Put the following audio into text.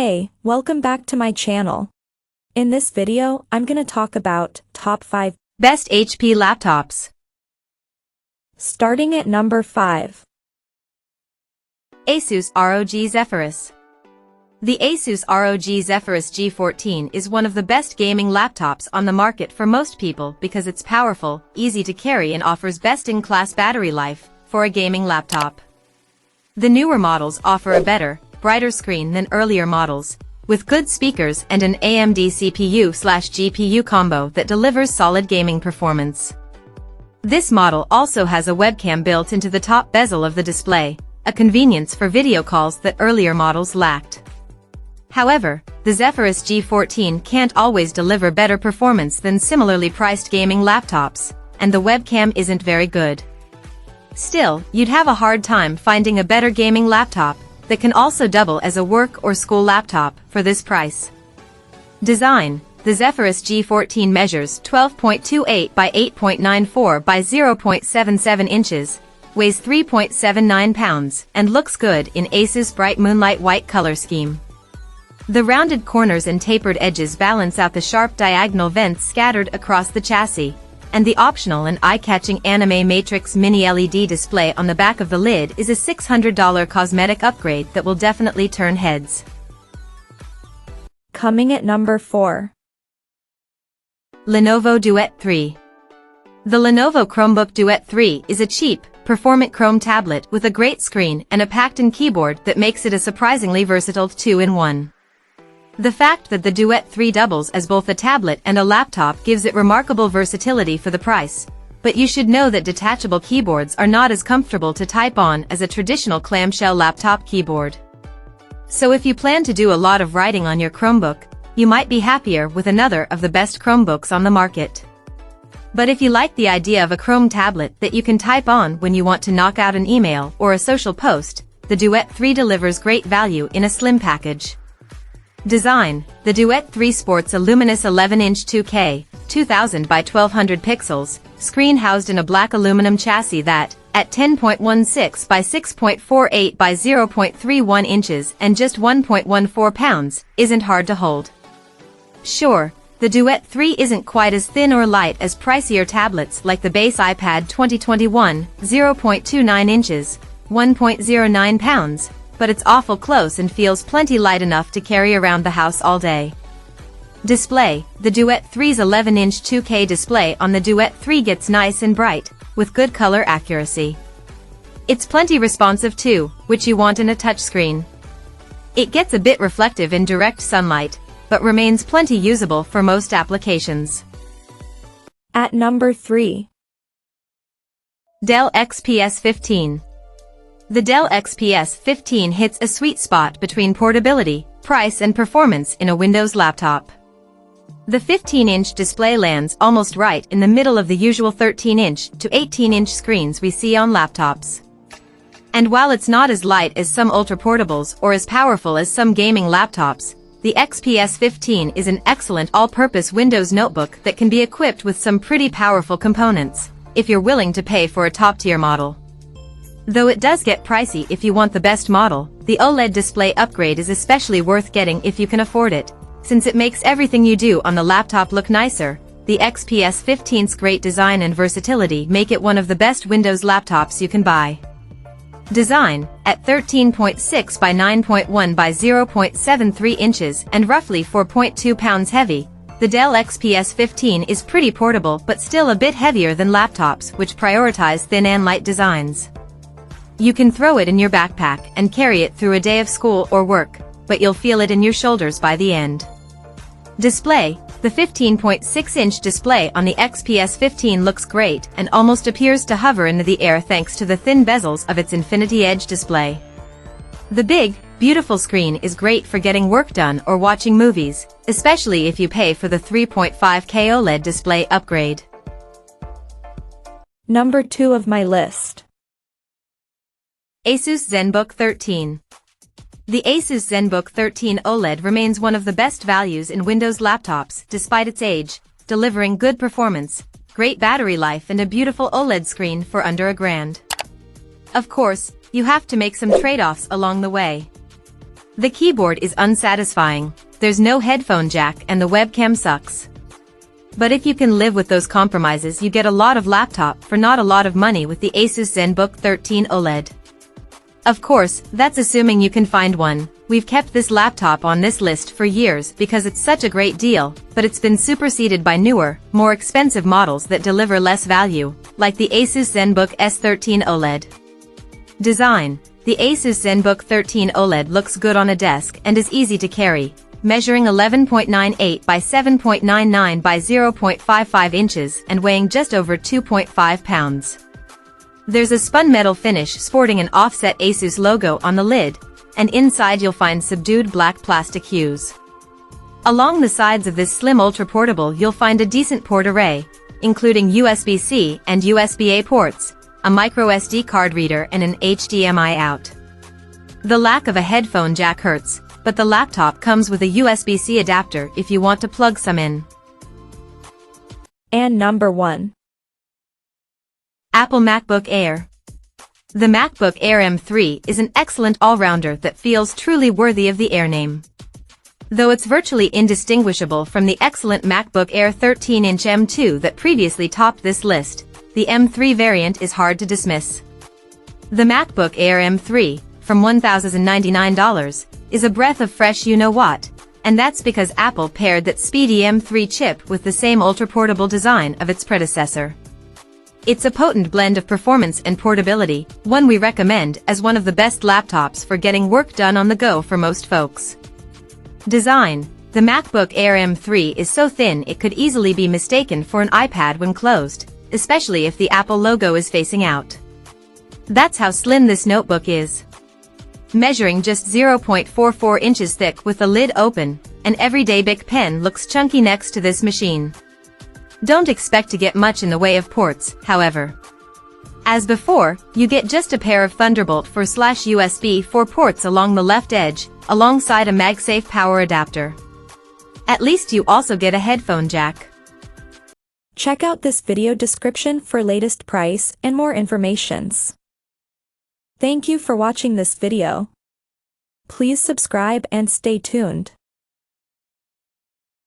Hey, welcome back to my channel. In this video, I'm gonna talk about top 5 best HP laptops. Starting at number 5. Asus ROG Zephyrus. The Asus ROG Zephyrus G14 is one of the best gaming laptops on the market for most people because it's powerful, easy to carry and offers best-in-class battery life for a gaming laptop. The newer models offer a better, brighter screen than earlier models, with good speakers and an AMD CPU/GPU combo that delivers solid gaming performance. This model also has a webcam built into the top bezel of the display, a convenience for video calls that earlier models lacked. However, the Zephyrus G14 can't always deliver better performance than similarly priced gaming laptops, and the webcam isn't very good. Still, you'd have a hard time finding a better gaming laptop that can also double as a work or school laptop for this price. Design: the Zephyrus G14 measures 12.28 by 8.94 by 0.77 inches, weighs 3.79 pounds, and looks good in Asus bright moonlight white color scheme. The rounded corners and tapered edges balance out the sharp diagonal vents scattered across the chassis, and the optional and eye-catching anime matrix mini LED display on the back of the lid is a $600 cosmetic upgrade that will definitely turn heads. Coming at number 4. Lenovo Duet 3. The Lenovo Chromebook Duet 3 is a cheap, performant Chrome tablet with a great screen and a packed-in keyboard that makes it a surprisingly versatile 2-in-1. The fact that the Duet 3 doubles as both a tablet and a laptop gives it remarkable versatility for the price, but you should know that detachable keyboards are not as comfortable to type on as a traditional clamshell laptop keyboard. So if you plan to do a lot of writing on your Chromebook, you might be happier with another of the best Chromebooks on the market. But if you like the idea of a Chrome tablet that you can type on when you want to knock out an email or a social post, the Duet 3 delivers great value in a slim package. Design: the Duet 3 sports a luminous 11-inch 2K, 2000 by 1200 pixels, screen housed in a black aluminum chassis that, at 10.16 by 6.48 by 0.31 inches and just 1.14 pounds, isn't hard to hold. Sure, the Duet 3 isn't quite as thin or light as pricier tablets like the base iPad 2021, 0.29 inches, 1.09 pounds, but it's awful close and feels plenty light enough to carry around the house all day. Display: the Duet 3's 11-inch 2K display on the Duet 3 gets nice and bright, with good color accuracy. It's plenty responsive too, which you want in a touchscreen. It gets a bit reflective in direct sunlight, but remains plenty usable for most applications. At number 3. Dell XPS 15. The Dell XPS 15 hits a sweet spot between portability, price and performance in a Windows laptop. The 15-inch display lands almost right in the middle of the usual 13-inch to 18-inch screens we see on laptops. And while it's not as light as some ultra-portables or as powerful as some gaming laptops, the XPS 15 is an excellent all-purpose Windows notebook that can be equipped with some pretty powerful components, if you're willing to pay for a top-tier model. Though it does get pricey if you want the best model, the OLED display upgrade is especially worth getting if you can afford it, since it makes everything you do on the laptop look nicer. The XPS 15's great design and versatility make it one of the best Windows laptops you can buy. Design: at 13.6 by 9.1 by 0.73 inches and roughly 4.2 pounds heavy, the Dell XPS 15 is pretty portable but still a bit heavier than laptops which prioritize thin and light designs. You can throw it in your backpack and carry it through a day of school or work, but you'll feel it in your shoulders by the end. Display: the 15.6-inch display on the XPS 15 looks great and almost appears to hover in the air thanks to the thin bezels of its Infinity Edge display. The big, beautiful screen is great for getting work done or watching movies, especially if you pay for the 3.5K OLED display upgrade. Number 2 of my list. Asus Zenbook 13. The Asus Zenbook 13 OLED remains one of the best values in Windows laptops despite its age, delivering good performance, great battery life and a beautiful OLED screen for under $1,000. Of course, you have to make some trade-offs along the way. The keyboard is unsatisfying, there's no headphone jack and the webcam sucks. But if you can live with those compromises, you get a lot of laptop for not a lot of money with the Asus Zenbook 13 OLED. Of course, that's assuming you can find one. We've kept this laptop on this list for years because it's such a great deal, but it's been superseded by newer, more expensive models that deliver less value, like the Asus Zenbook S13 OLED. Design. The Asus Zenbook 13 OLED looks good on a desk and is easy to carry, measuring 11.98 by 7.99 by 0.55 inches and weighing just over 2.5 pounds. There's a spun metal finish sporting an offset Asus logo on the lid, and inside you'll find subdued black plastic hues. Along the sides of this slim ultra-portable you'll find a decent port array, including USB-C and USB-A ports, a microSD card reader and an HDMI out. The lack of a headphone jack hurts, but the laptop comes with a USB-C adapter if you want to plug some in. And number 1. Apple MacBook Air. The MacBook Air M3 is an excellent all-rounder that feels truly worthy of the Air name. Though it's virtually indistinguishable from the excellent MacBook Air 13-inch M2 that previously topped this list, the M3 variant is hard to dismiss. The MacBook Air M3, from $1,099, is a breath of fresh you-know-what, and that's because Apple paired that speedy M3 chip with the same ultra-portable design of its predecessor. It's a potent blend of performance and portability, one we recommend as one of the best laptops for getting work done on the go for most folks. Design. The MacBook Air M3 is so thin it could easily be mistaken for an iPad when closed, especially if the Apple logo is facing out. That's how slim this notebook is. Measuring just 0.44 inches thick with the lid open, an everyday Bic pen looks chunky next to this machine. Don't expect to get much in the way of ports, however. As before, you get just a pair of Thunderbolt 4/USB 4 ports along the left edge, alongside a MagSafe power adapter. At least you also get a headphone jack. Check out this video description for latest price and more informations. Thank you for watching this video. Please subscribe and stay tuned.